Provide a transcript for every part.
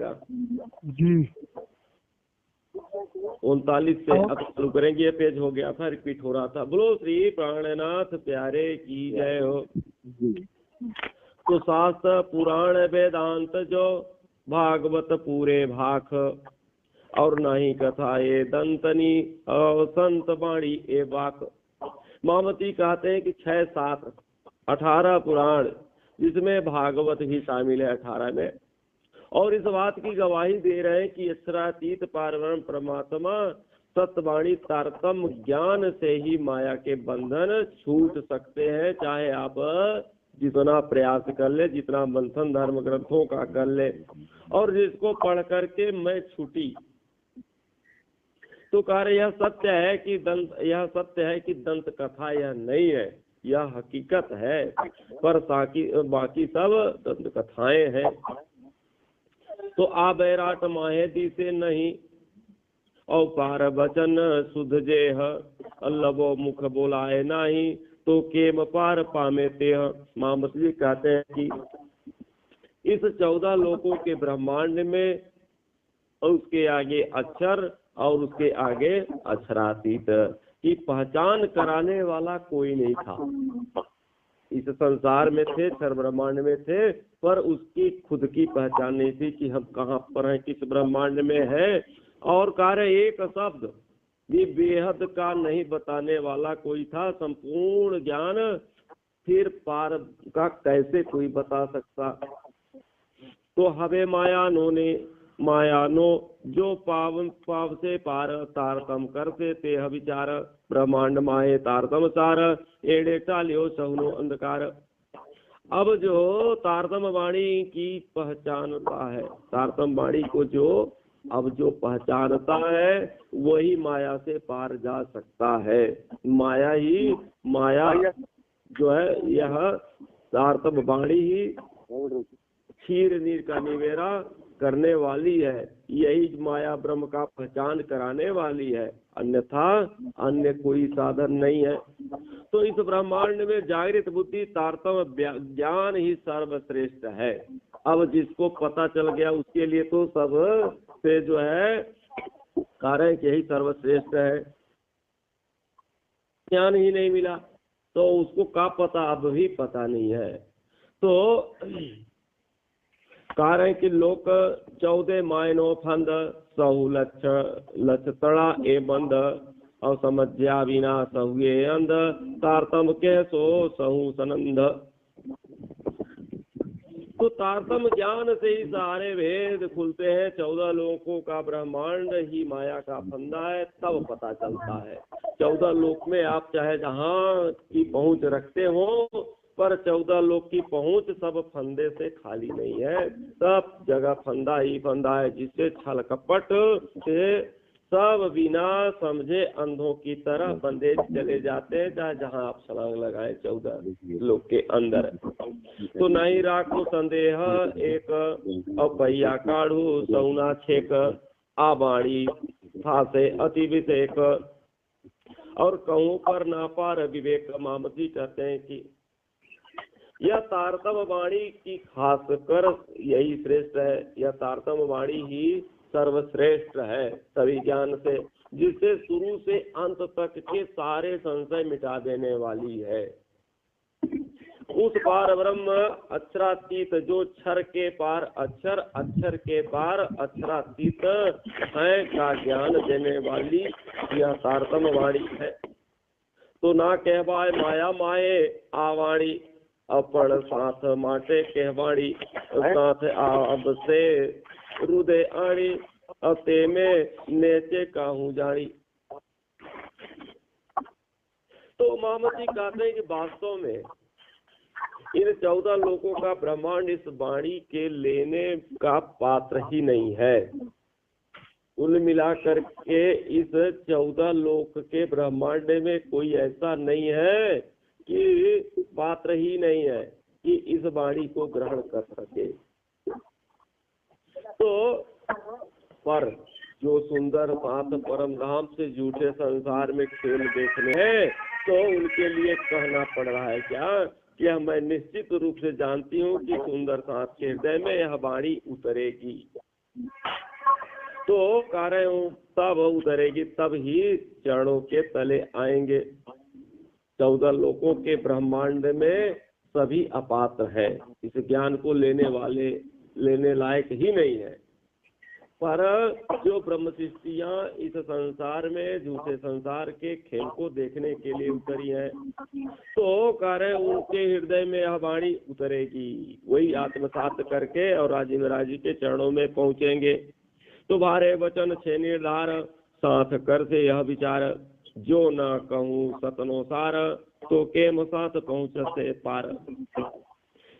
जाएगा जी। 39 से अब चालू करेंगे। ये पेज हो गया था, रिपीट हो रहा था। बोलो श्री प्राणनाथ प्यारे की जय हो। तो शास्त्र पुराण वेदांत जो भागवत पूरे भाख, और नहीं कथा ये दंतनी और संत बाणी ए बाक। मामती कहते हैं कि 6, 7, 18 पुराण, जिसमें भागवत भी शामिल है 18 में, और इस बात की गवाही दे रहे हैं कि अक्षरातीत पारब्रह्म परमात्मा सत्यवाणी तारतम्य ज्ञान से ही माया के बंधन छूट सकते हैं, चाहे आप जितना प्रयास कर ले, जितना मंथन धर्म ग्रंथों का कर ले। और जिसको पढ़ करके मैं छूटी, तो कह रहे यह सत्य है कि दंत कथा यह नहीं है, यह हकीकत है, पर बाकी सब दंत कथाएं हैं। तो आ बैराट माहेदी से नहीं, और पार वचन सुध जेह, अल्लबो मुख बोलाए नहीं, तो केम पार पामे तेह। मामतली कहते हैं कि इस 14 लोकों के ब्रह्मांड में उसके आगे अक्षर और उसके आगे अक्षरातीत की पहचान कराने वाला कोई नहीं था। इस संसार में थे, क्षर ब्रह्मांड में थे, पर उसकी खुद की पहचान नहीं थी कि हम कहाँ पर हैं, किस ब्रह्मांड में है। और कार्य एक शब्द भी बेहद का नहीं बताने वाला कोई था। संपूर्ण ज्ञान फिर पार का कैसे कोई बता सकता। तो हवे मायानो जो पाव से पार तारतम करते ते विचार, ब्रह्मांड माये तारतम सार, एड़े टालियो सहुनो अंधकार। अब जो तारतम वाणी की पहचानता है, तारतम वाणी को जो पहचानता है वही माया से पार जा सकता है। माया जो है, यह तारतम वाणी ही क्षीर नीर का निवेरा करने वाली है। यही माया ब्रह्म का पहचान कराने वाली है, अन्यथा अन्य कोई साधन नहीं है। तो इस ब्रह्मांड में जागृत बुद्धि तारतम ज्ञान ही सर्वश्रेष्ठ है। अब जिसको पता चल गया उसके लिए तो सब से जो है कारण कि यही सर्वश्रेष्ठ है। ज्ञान ही नहीं मिला तो उसको का पता, अब भी पता नहीं है। तो कारण कि लोक 14 मायनो फंद, सहु लक्ष तड़ा ए बंद, और समझ्या बिना सहुए अंध, तारतम के सो सहु सनंद। तो तारतम ज्ञान से ही सारे भेद खुलते हैं। 14 लोकों का ब्रह्मांड ही माया का फंदा है, तब पता चलता है। 14 लोक में आप चाहे जहाँ की पहुंच रखते हो, पर 14 लोक की पहुंच सब फंदे से खाली नहीं है। सब जगह फंदा ही फंदा है, जिससे छल कपट से सब बिना समझे अंधों की तरह बंधे चले जाते हैं, चाहे जहां आप छलांग लगाए 14 लोक के अंदर। तो नहीं राखो संदेह एक, अपैया काढ़ू सौना छेक, आबाणी था से अति विषेक, और कहूँ पर ना पार विवेक। मामती कहते हैं कि यह तारतम वाणी की खास कर यही श्रेष्ठ है। यह तारतम वाणी ही सर्वश्रेष्ठ है सभी ज्ञान से, जिससे शुरू से अंत तक के सारे संशय मिटा देने वाली है। उस पार ब्रह्म अक्षरातीत जो क्षर के पार अक्षर, अक्षर के पार अक्षरातीत है का ज्ञान देने वाली यह तारतम वाणी है। तो ना कहवाए माया माये आवाणी, अपन साथ माटे कहवाणी, साथ अब से हृदय आणी, अते में नेचे काहू जानी। तो मामती कहते हैं कि वास्तव में इन 14 लोगों का ब्रह्मांड इस वाणी के लेने का पात्र ही नहीं है। कुल मिलाकर के इस 14 लोक के ब्रह्मांड में कोई ऐसा नहीं है कि पात्र ही नहीं है कि इस वाणी को ग्रहण कर सके। तो पर जो सुंदर साथ परम धाम से झूठे संसार में खेल देखने हैं, तो उनके लिए कहना पड़ रहा है क्या मैं निश्चित रूप से जानती हूँ कि सुंदर साथ के हृदय में यह वाणी उतरेगी। तो कार्य तब उतरेगी, तब ही चरणों के तले आएंगे। 14 लोकों के ब्रह्मांड में सभी अपात्र है, इस ज्ञान को लेने लायक ही नहीं है। पर जो ब्रह्म सृष्टियां इस संसार में झूठे संसार के खेल को देखने के लिए उतरी हैं, तो कार्य उनके हृदय में यह वाणी उतरेगी, वही आत्मसात करके और राजी महाराज जी के चरणों में पहुंचेंगे। तो भारे वचन छे निर्धार, साथ कर से यह विचार, जो न कहूँ सतनो सार, तो केम साथ पहुँचते पार।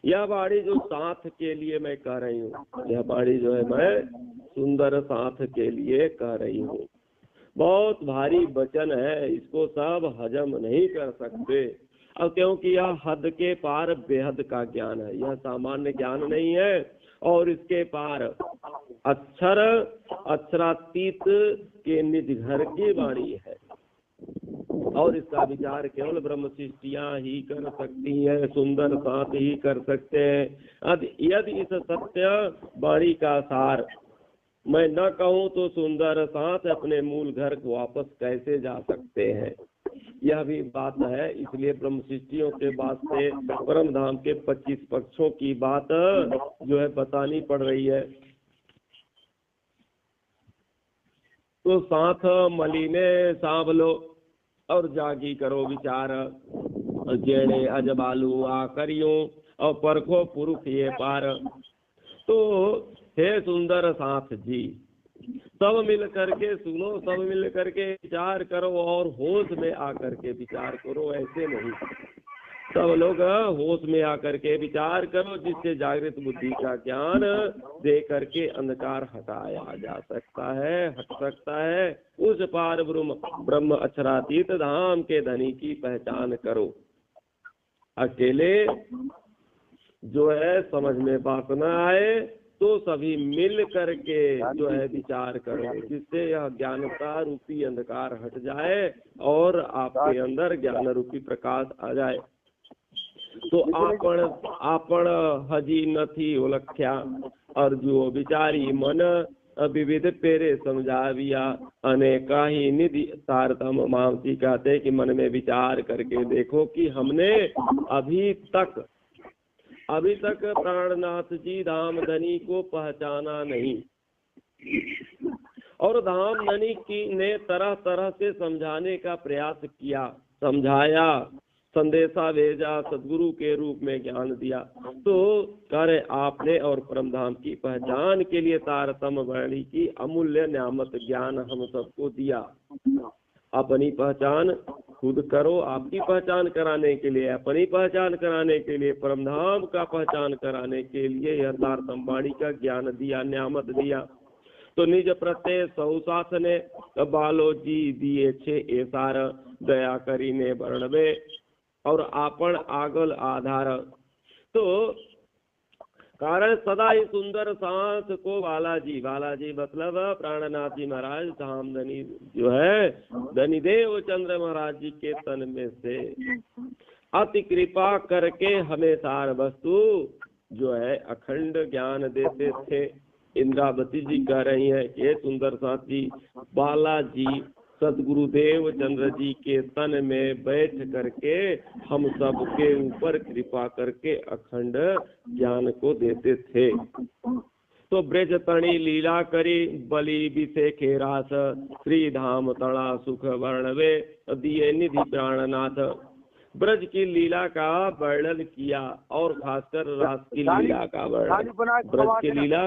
यह बाड़ी जो साथ के लिए मैं कह रही हूँ, यह बाड़ी जो है मैं सुंदर साथ के लिए कह रही हूँ। बहुत भारी वचन है, इसको सब हजम नहीं कर सकते। अब क्योंकि यह हद के पार बेहद का ज्ञान है, यह सामान्य ज्ञान नहीं है। और इसके पार अक्षरातीत के निज घर की वाणी है, और इसका विचार केवल ब्रह्म सृष्टियां ही कर सकती है, सुंदर साथ ही कर सकते हैं। यदि इस सत्य वाणी का सार मैं न कहूँ तो सुंदर साथ अपने मूल घर को वापस कैसे जा सकते हैं, यह भी बात है। इसलिए ब्रह्म सृष्टियों के वास्ते परम धाम के 25 पक्षों की बात जो है बतानी पड़ रही है। तो साथ मलिने सांभलो और जागी करो विचार, जेड़े अजबालू आ करियो और परखो पुरुष ये पार। तो हे सुंदर साथ जी, सब मिल करके सुनो, सब मिल करके विचार करो और होश में आकर के विचार करो, ऐसे नहीं। सब लोग होश में आकर के विचार करो, जिससे जागृत बुद्धि का ज्ञान दे करके अंधकार हटाया जा सकता है, हट सकता है। उस पार ब्रह्म अक्षरातीत धाम के धनी की पहचान करो। अकेले जो है समझ में बात न आए तो सभी मिल करके जो है विचार करो, जिससे यह ज्ञानता रूपी अंधकार हट जाए और आपके अंदर ज्ञान रूपी प्रकाश आ जाए। तो आपण हजी नथी ओलख्या, और जो विचारी मन विविध पेरे समझाविया, अनेका ही निधि तारतम मामसी। कहते कि मन में विचार करके देखो कि हमने अभी तक प्राणनाथ जी धाम धनी को पहचाना नहीं, और धाम धनी की ने तरह तरह से समझाने का प्रयास किया, समझाया, संदेशा भेजा, सदगुरु के रूप में ज्ञान दिया। तो करे आपने और परम धाम की पहचान के लिए तारतम वाणी की अमूल्य नियामत ज्ञान हम सबको दिया। अपनी पहचान खुद करो, आपकी पहचान कराने के लिए, अपनी पहचान कराने के लिए, परमधाम का पहचान कराने के लिए यह तारतम वाणी का ज्ञान दिया, नियामत दिया। तो निज प्रत्यय सहुसाथ ने बालो जी दिए छे एसार, दया करी ने वर्णवे और आपण आगल आधार। तो कारण सदा ही सुंदर साथ को बालाजी मतलब प्राणनाथ जी महाराज धाम धनी जो है धनी देव चंद्र महाराज जी के तन में से अति कृपा करके हमें सार वस्तु जो है अखंड ज्ञान देते थे। इंद्रावती जी कह रही है कि सुंदर साथ जी बालाजी सदगुरुदेव चंद्र जी के तन में बैठ करके हम सब के ऊपर कृपा करके अखंड ज्ञान को देते थे। तो ब्रज तणी लीला करी बलि बिसे खेरास, श्री धाम तणा सुख वर्णवे दिए निधि प्राणनाथ। ब्रज की लीला का वर्णन किया और खासकर रास की लीला का वर्णन, ब्रज की लीला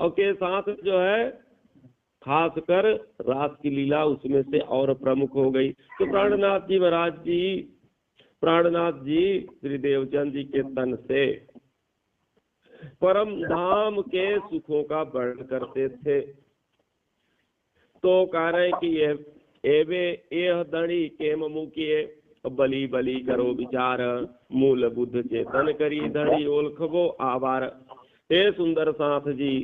और के साथ जो है खासकर रास की लीला उसमें से और प्रमुख हो गई। तो प्राणनाथ जी श्री देवचंद जी के तन से परम धाम के सुखों का वर्णन करते थे। तो कह रहे कि एह दणी के मुकिए बली बली करो विचार, मूल बुद्ध चेतन करी धड़ी ओलखबो आवार। हे सुंदर साथ जी,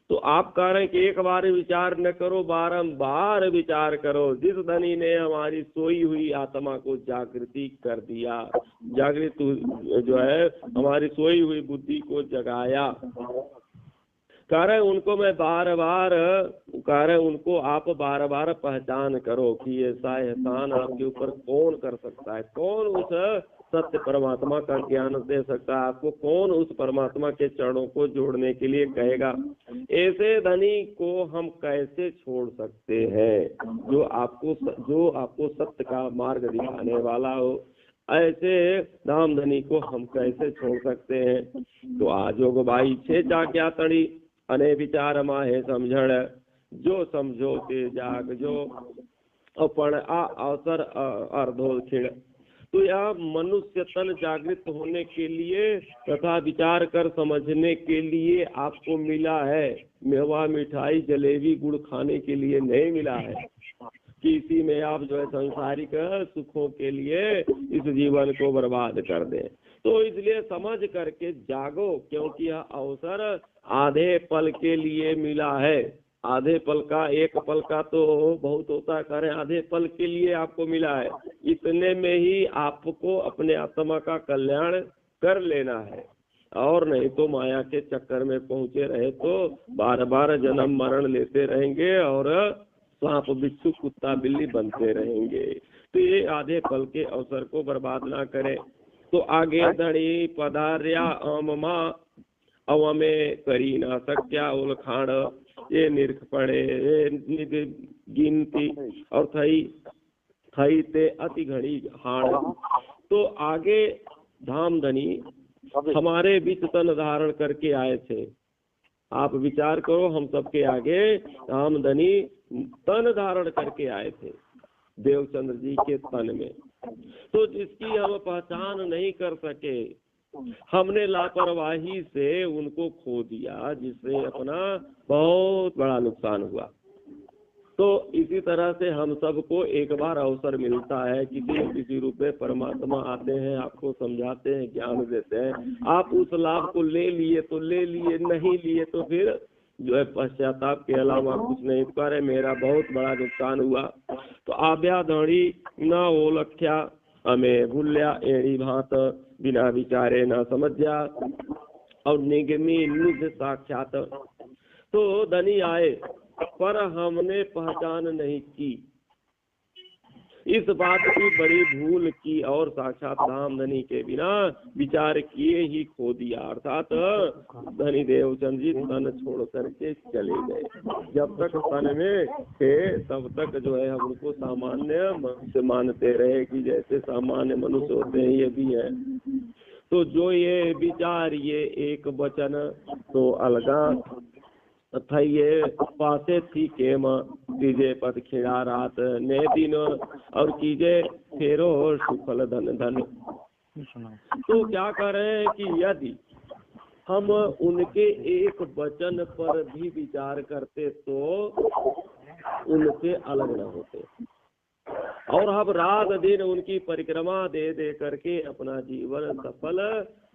तो आप कह रहे हैं कि एक बार विचार न करो, बारंबार विचार करो। जिस धनी ने हमारी सोई हुई आत्मा को जागृति कर दिया, जागृत जो है हमारी सोई हुई बुद्धि को जगाया, कह रहे उनको मैं बार बार कह रहे उनको आप बार बार पहचान करो कि ऐसा एहसान आपके ऊपर कौन कर सकता है, कौन उस सत्य परमात्मा का ज्ञान दे सकता है आपको, कौन उस परमात्मा के चरणों को जोड़ने के लिए कहेगा। ऐसे धनी को हम कैसे छोड़ सकते हैं जो आपको सत्य का मार्ग दिखाने वाला हो, ऐसे धाम धनी को हम कैसे छोड़ सकते हैं। तो आजोग भाई छे जाग्या तड़ी अने विचार माहे समझण, जो समझो ते जाग जो अपन आ अवसर अर्धो खिड़। तो यह मनुष्य तन जागृत होने के लिए तथा विचार कर समझने के लिए आपको मिला है, मेवा मिठाई जलेबी गुड़ खाने के लिए नहीं मिला है कि इसी में आप जो है सांसारिक सुखों के लिए इस जीवन को बर्बाद कर दें। तो इसलिए समझ करके जागो, क्योंकि यह अवसर आधे पल के लिए मिला है। आधे पल का, एक पल का तो बहुत होता है, करें आधे पल के लिए आपको मिला है, इतने में ही आपको अपने आत्मा का कल्याण कर लेना है। और नहीं तो माया के चक्कर में पहुंचे रहे तो बार बार जन्म मरण लेते रहेंगे और सांप बिच्छू कुत्ता बिल्ली बनते रहेंगे। तो ये आधे पल के अवसर को बर्बाद ना करें। तो आगे धड़ी पधार्या अममा अवमे करी ना सक्या उलखाड़, ये निरख पड़े ये गिनती और थई ते अति घड़ी हाड़। तो आगे धाम धनी हमारे बीच तन धारण करके आए थे। आप विचार करो, हम सबके आगे धाम धनी तन धारण करके आए थे देवचंद्र जी के तन में। तो जिसकी हम पहचान नहीं कर सके, हमने लापरवाही से उनको खो दिया, जिससे अपना बहुत बड़ा नुकसान हुआ। तो इसी तरह से हम सबको एक बार अवसर मिलता है, किसी न किसी रूप में परमात्मा आते हैं, आपको समझाते हैं, ज्ञान देते हैं, आप उस लाभ को ले लिए तो ले लिए, नहीं लिए तो फिर जो है पश्चाताप के अलावा कुछ नहीं करे, मेरा बहुत बड़ा नुकसान हुआ। तो आभ्या धड़ी न ओलख्या हमें भूल्या एड़ी भात, बिना विचारे न समझा और निगमी निज साक्षात। तो धनी आए पर हमने पहचान नहीं की, इस बात की बड़ी भूल की और साक्षात धाम धनी के बिना विचार किए ही खो दिया। अर्थात धनी देवचंद जी तन छोड़ करके चले गए। जब तक तन में थे तब तक जो है हम उनको सामान्य मनुष्य मानते रहे कि जैसे सामान्य मनुष्य होते हैं ये भी है। तो जो ये विचार ये एक वचन तो अलगा तथा ये पासे थी केम कीजे पद खिड़ा रात ने दिन और कीजे फेरो सुफल धन धन। तो क्या कह रहे हैं कि यदि हम उनके एक वचन पर भी विचार करते तो उनसे अलग न होते, और हम रात दिन उनकी परिक्रमा दे दे करके अपना जीवन सफल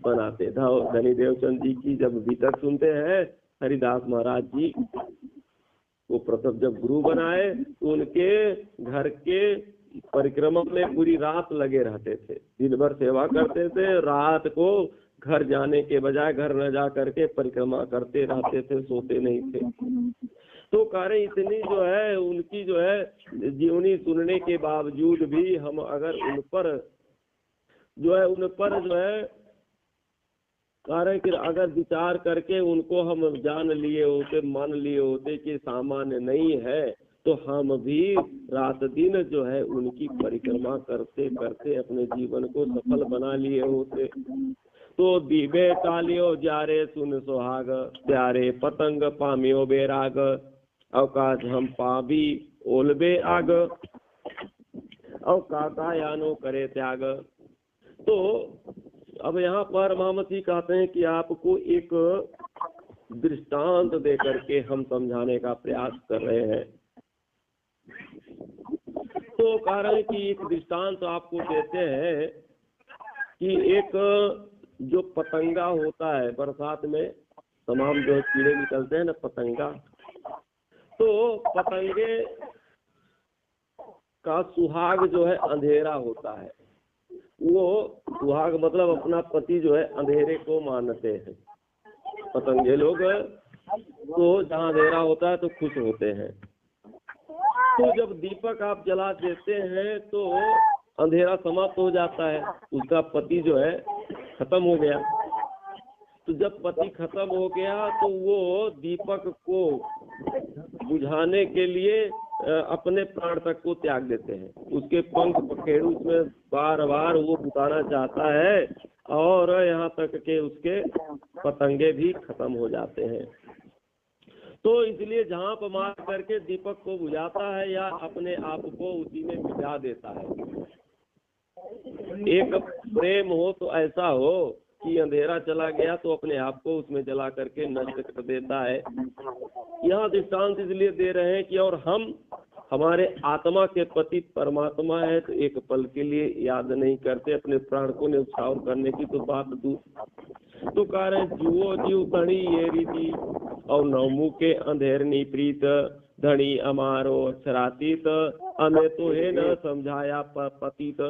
बनाते। धनी देवचंद जी की जब भीतर सुनते हैं, हरिदास महाराज जी वो प्रथम जब गुरु बनाए तो उनके घर के परिक्रमा में पूरी रात लगे रहते थे, दिन भर सेवा करते थे, रात को घर जाने के बजाय घर न जा करके परिक्रमा करते रहते थे, सोते नहीं थे। तो कार्य इतनी जो है उनकी जो है जीवनी सुनने के बावजूद भी हम अगर उन पर जो है कार्य कि अगर विचार करके उनको हम जान लिए होते, मान लिए होते कि सामान्य नहीं है, तो हम भी रात दिन जो है उनकी परिक्रमा करते करते अपने जीवन को सफल बना लिए होते। तो दीबे टालियो जारे सुन सुहाग, प्यारे पतंग पामियो बेराग, अवकाश हम पाबी ओलबे आग, अवकाता यानो करे त्याग। तो अब यहाँ पर महामती कहते हैं कि आपको एक दृष्टांत दे करके हम समझाने का प्रयास कर रहे हैं। तो कारण है कि एक दृष्टांत आपको देते हैं कि एक जो पतंगा होता है, बरसात में तमाम जो कीड़े निकलते हैं ना पतंगा, तो पतंगे का सुहाग जो है अंधेरा होता है। वो सुहाग मतलब अपना पति जो है अंधेरे को मानते हैं पतंगे लोग, तो जहाँ अंधेरा होता है तो खुश होते हैं। तो जब दीपक आप जला देते हैं तो अंधेरा समाप्त हो जाता है, उसका पति जो है खत्म हो गया। तो जब पति खत्म हो गया तो वो दीपक को बुझाने के लिए अपने प्राण तक को त्याग देते हैं। उसके पंख पखेरु उसमें बार बार वो बुझाना चाहता है और यहाँ तक के उसके पतंगे भी खत्म हो जाते हैं। तो इसलिए झांप मार करके दीपक को बुझाता है या अपने आप को उसी में बुझा देता है। एक प्रेम हो तो ऐसा हो कि अंधेरा चला गया तो अपने आप को उसमें जला करके नष्ट कर देता है। यहाँ दृष्टांत इसलिए दे रहे हैं कि और हम हमारे आत्मा के पति परमात्मा है तो एक पल के लिए याद नहीं करते, अपने प्राण को न्यौछावर करने की तो बात दूर। तो कह रहे जुओ जीव धनी ये रीति और नवमु के अंधेरनी प्रीत धनी अमारो अक्षरातीत हमें तो है न समझाया पतित।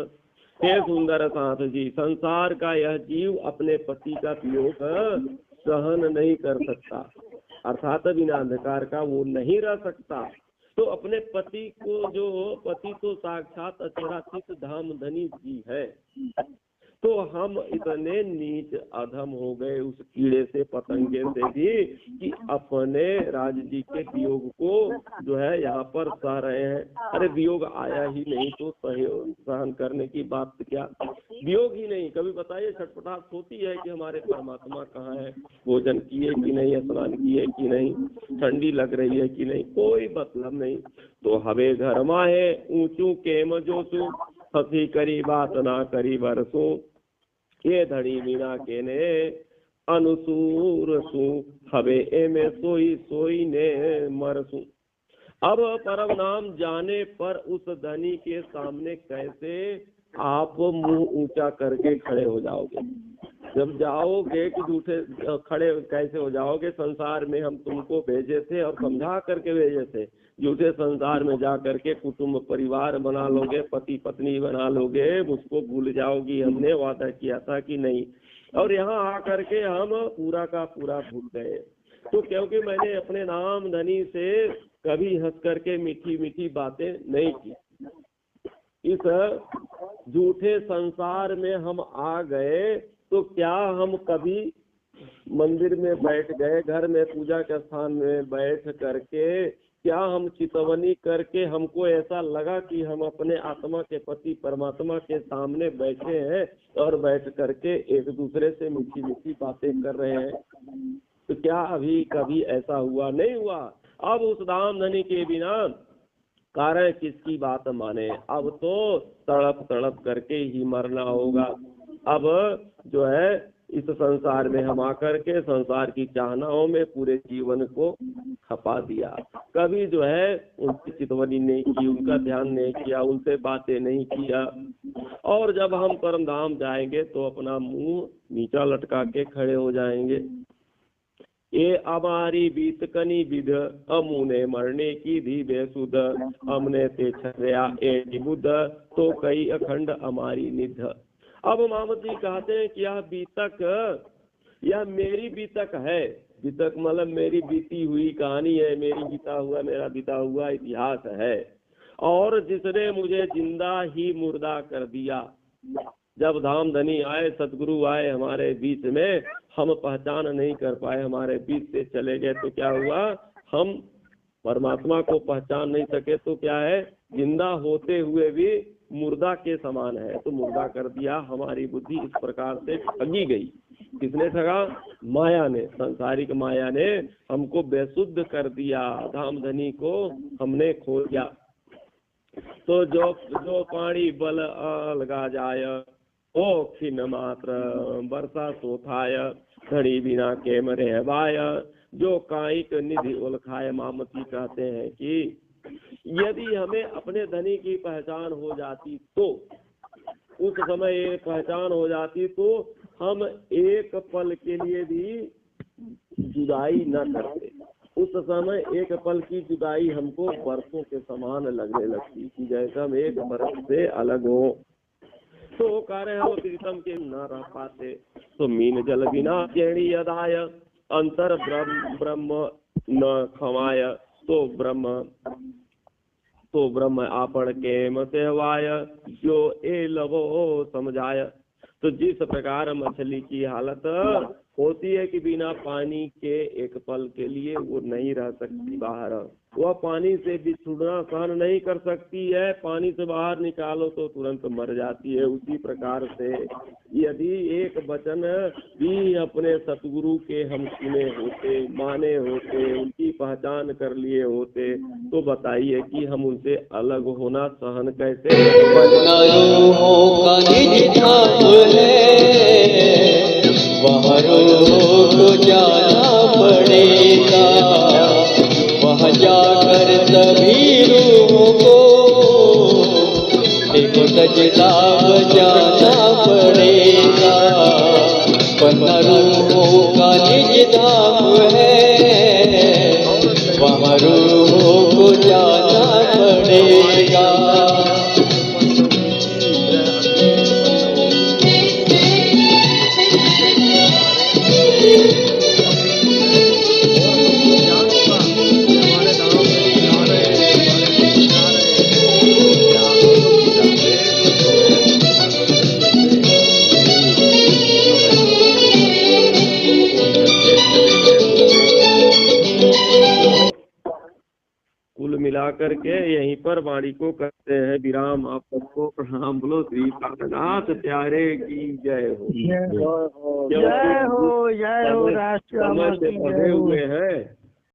हे सुंदर साथ जी, संसार का यह जीव अपने पति का वियोग सहन नहीं कर सकता, अर्थात बिना अंधकार का वो नहीं रह सकता। तो अपने पति को, जो पति तो साक्षात अक्षरातीत धाम धनी जी है, तो हम इतने नीच अधम हो गए उस कीड़े से पतंगे से भी कि अपने राज जी के वियोग को जो है यहाँ पर सह रहे हैं। अरे वियोग आया ही नहीं तो सहन करने की बात क्या, वियोग ही नहीं। कभी बताइए छटपटाहट होती है कि हमारे परमात्मा कहाँ है, भोजन किए कि नहीं, स्नान किए कि नहीं, ठंडी लग रही है कि नहीं, कोई मतलब नहीं। तो हवे घर माहे ऊंचू केम जोसु हसी करी बात ना करी बरसू ये धड़ी मीना के ने अनुसूर सु हवे ए में सोई सोई ने मरसू। अब परम नाम जाने पर उस धनी के सामने कैसे आप मुंह ऊंचा करके खड़े हो जाओगे? जब जाओगे कि झूठे खड़े कैसे हो जाओगे? संसार में हम तुमको भेजे थे और समझा करके भेजे थे, झूठे संसार में जा करके कुटुंब परिवार बना लोगे, पति पत्नी बना लोगे, मुझको भूल जाओगी, हमने वादा किया था कि नहीं। और यहाँ आकर के हम पूरा का पूरा भूल गए। तो क्योंकि मैंने अपने नाम धनी से कभी हंस करके मीठी मीठी बातें नहीं की, इस झूठे संसार में हम आ गए। तो क्या हम कभी मंदिर में बैठ गए, घर में पूजा के स्थान में बैठ करके क्या हम चितवनी करके हमको ऐसा लगा कि हम अपने आत्मा के पति परमात्मा के सामने बैठे हैं और बैठ करके एक दूसरे से मीठी मीठी बातें कर रहे हैं? तो क्या अभी कभी ऐसा हुआ? नहीं हुआ। अब उस धाम धनी के बिना कारण किसकी बात माने? अब तो तड़प तड़प करके ही मरना होगा। अब जो है इस संसार में हम आकर के संसार की चाहनाओं में पूरे जीवन को खपा दिया। कभी जो है उनकी चितवनी नहीं की, उनका ध्यान नहीं किया, उनसे बातें नहीं किया। और जब हम परम धाम जाएंगे तो अपना मुंह नीचा लटका के खड़े हो जाएंगे। ये हमारी बीतकनी विध अमुने मरने की धी बेसुध हमने ते छया ए बुध तो कई अखंड हमारी निध। अब मामद जी कहते हैं कि यह बीतक, यह मेरी बीतक है। बीतक मतलब मेरी बीती हुई कहानी है, मेरी मेरा बीता हुआ इतिहास है। और जिसने मुझे जिंदा ही मुर्दा कर दिया। जब धाम धनी आए, सदगुरु आए हमारे बीच में, हम पहचान नहीं कर पाए, हमारे बीच से चले गए, तो क्या हुआ? हम परमात्मा को पहचान नहीं सके तो क्या है, जिंदा होते हुए भी मुर्दा के समान है। तो मुर्दा कर दिया। हमारी बुद्धि इस प्रकार से ठगी गई। किसने ठगा? माया ने, सांसारिक माया ने हमको बेसुद्ध कर दिया। धाम धनी को हमने खो दिया। तो जो पानी बल अलगा जाय ओ खिन मात्र वर्षा सोथाय धड़ी बिना के मरे हवाय। जो कायिक निधि उलखाय। मामती कहते हैं कि यदि हमें अपने धनी की पहचान हो जाती तो, उस समय ये पहचान हो जाती तो हम एक पल के लिए भी जुदाई न करते। उस समय एक पल की जुदाई हमको बरसों के समान लगने लगती कि जैसे हम एक बरस से अलग हो। तो कार्य हम प्रीतम के न रह पाते। तो मीन जल बिना चेणी अदाय अंतर ब्रह्म न खमाय, तो ब्रह्म आपण के मसेवाय, जो ए लवो समझाय। तो जिस प्रकार मछली की हालत होती है कि बिना पानी के एक पल के लिए वो नहीं रह सकती बाहर, वह पानी से बिछुड़ना सहन नहीं कर सकती है, पानी से बाहर निकालो तो तुरंत मर जाती है। उसी प्रकार से यदि एक वचन भी अपने सतगुरु के हम सुने होते, माने होते, उनकी पहचान कर लिए होते, तो बताइए कि हम उनसे अलग होना सहन कैसे। वह रूह को जाना पड़ेगा, वहाँ जाकर सभी रूहों को देखो सजदा बजाना पड़ेगा। वह रूहों का निज धाम है, वहाँ रूहों को जाना पड़ेगा। मिलाकर के यहीं पर वाणी को करते हैं विराम। आप सबको प्रणाम। बोलो श्री कागनाथ प्यारे की जय हो। जय हो, जय हो, जय हो। राष्ट्र समय से बंधे हुए हैं